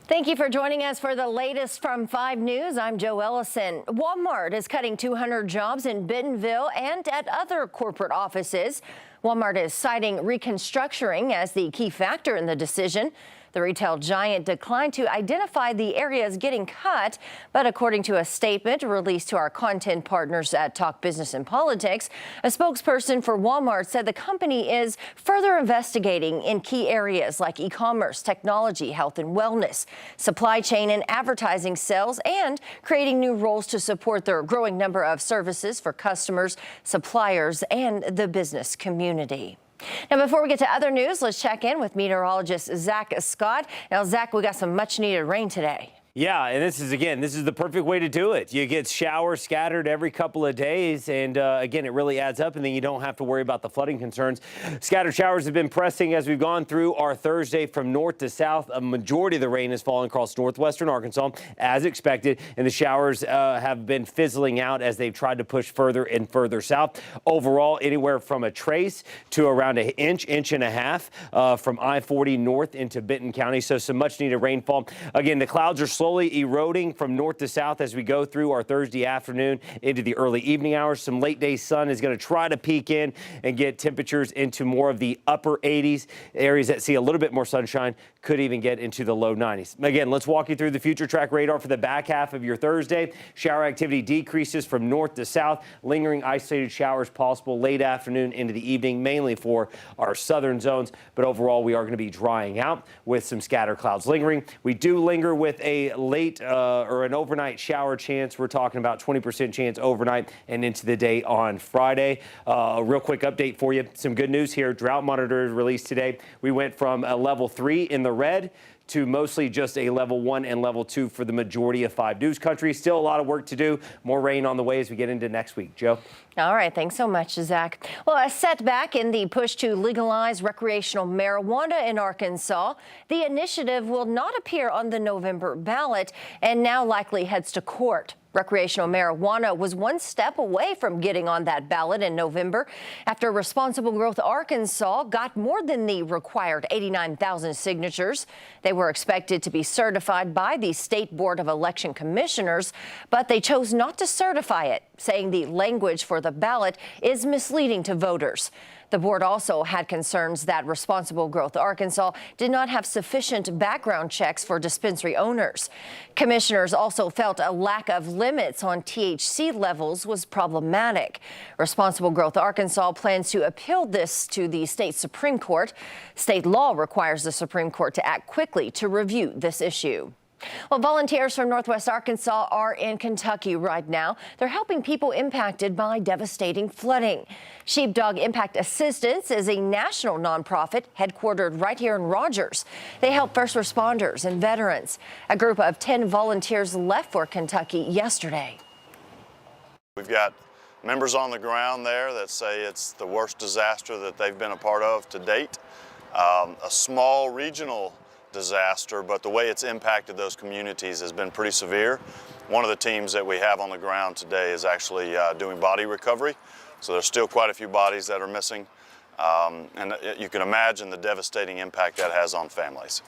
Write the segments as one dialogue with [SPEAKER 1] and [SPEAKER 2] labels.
[SPEAKER 1] Thank you for joining us for the latest from 5 News. I'm Joe Ellison. Walmart is cutting 200 jobs in Bentonville and at other corporate offices. Walmart is citing reconstructing as the key factor in the decision. The retail giant declined to identify the areas getting cut, but according to a statement released to our content partners at Talk Business and Politics, a spokesperson for Walmart said the company is further investigating in key areas like e-commerce, technology, health and wellness, supply chain and advertising sales, and creating new roles to support their growing number of services for customers, suppliers, and the business community. Now, before we get to other news, let's check in with meteorologist Zach Scott. Now, Zach, we got some much needed rain today.
[SPEAKER 2] Yeah, and this is the perfect way to do it. You get showers scattered every couple of days, and again, it really adds up, and then you don't have to worry about the flooding concerns. Scattered showers have been pressing as we've gone through our Thursday from north to south. A majority of the rain has fallen across northwestern Arkansas, as expected, and the showers have been fizzling out as they've tried to push further and further south. Overall, anywhere from a trace to around an inch and a half from I-40 north into Benton County, so some much-needed rainfall. Again, the clouds are slowly eroding from north to south as we go through our Thursday afternoon into the early evening hours. Some late day sun is going to try to peek in and get temperatures into more of the upper 80s. Areas that see a little bit more sunshine could even get into the low 90s. Again, let's walk you through the future track radar for the back half of your Thursday. Shower activity decreases from north to south. Lingering isolated showers possible late afternoon into the evening, mainly for our southern zones. But overall, we are going to be drying out with some scattered clouds lingering. We do linger with a late or an overnight shower chance. We're talking about 20% chance overnight and into the day on Friday. A real quick update for you. Some good news here. Drought monitor released today. We went from a level 3 in the red to mostly just a level 1 and level 2 for the majority of 5 News country. Still a lot of work to do. More rain on the way as we get into next week. Joe?
[SPEAKER 1] All right. Thanks so much, Zach. Well, a setback in the push to legalize recreational marijuana in Arkansas. The initiative will not appear on the November ballot and now likely heads to court. Recreational marijuana was one step away from getting on that ballot in November after Responsible Growth Arkansas got more than the required 89,000 signatures. They were expected to be certified by the State Board of Election Commissioners, but they chose not to certify it, saying the language for the ballot is misleading to voters. The board also had concerns that Responsible Growth Arkansas did not have sufficient background checks for dispensary owners. Commissioners also felt a lack of limits on THC levels was problematic. Responsible Growth Arkansas plans to appeal this to the state Supreme Court. State law requires the Supreme Court to act quickly to review this issue. Well, volunteers from Northwest Arkansas are in Kentucky right now. They're helping people impacted by devastating flooding. Sheepdog Impact Assistance is a national nonprofit headquartered right here in Rogers. They help first responders and veterans. A group of 10 volunteers left for Kentucky yesterday.
[SPEAKER 3] We've got members on the ground there that say it's the worst disaster that they've been a part of to date. A small regional disaster, but the way it's impacted those communities has been pretty severe. One of the teams that we have on the ground today is actually doing body recovery, so there's still quite a few bodies that are missing, and you can imagine the devastating impact that has on families.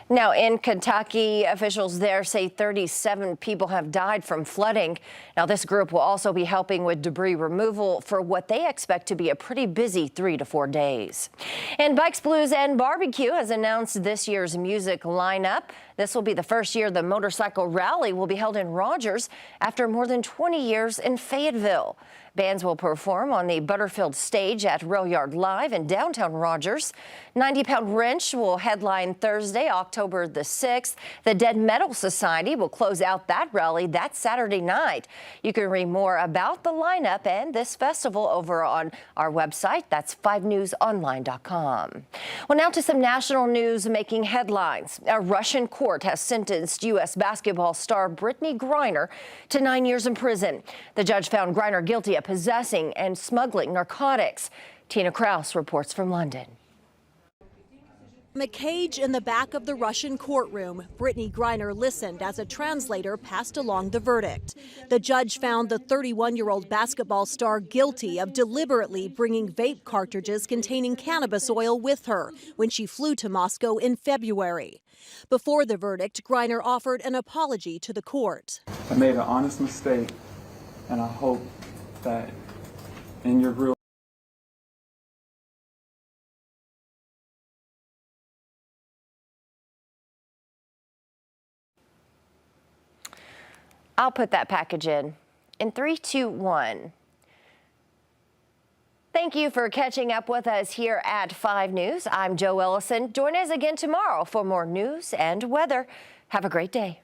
[SPEAKER 1] Now in Kentucky, officials there say 37 people have died from flooding. Now this group will also be helping with debris removal for what they expect to be a pretty busy 3 to 4 days. And Bikes, Blues and BBQ has announced this year's music lineup. This will be the first year the motorcycle rally will be held in Rogers after more than 20 years in Fayetteville. Bands will perform on the Butterfield stage at Rail Yard Live in downtown Rogers. 90 Pound Wrench will headline Thursday, October the 6th. The Dead Metal Society will close out that rally that Saturday night. You can read more about the lineup and this festival over on our website. That's 5newsonline.com. Well, now to some national news making headlines. A Russian court has sentenced U.S. basketball star Brittney Griner to 9 years in prison. The judge found Griner guilty of possessing and smuggling narcotics. Tina Kraus reports from London.
[SPEAKER 4] From a cage in the back of the Russian courtroom, Brittney Griner listened as a translator passed along the verdict. The judge found the 31-year-old basketball star guilty of deliberately bringing vape cartridges containing cannabis oil with her when she flew to Moscow in February. Before the verdict, Griner offered an apology to the court.
[SPEAKER 5] I made an honest mistake, and I hope that in your real
[SPEAKER 1] I'll put that package in 3, 2, 1. Thank you for catching up with us here at 5 News. I'm Joe Ellison. Join us again tomorrow for more news and weather. Have a great day.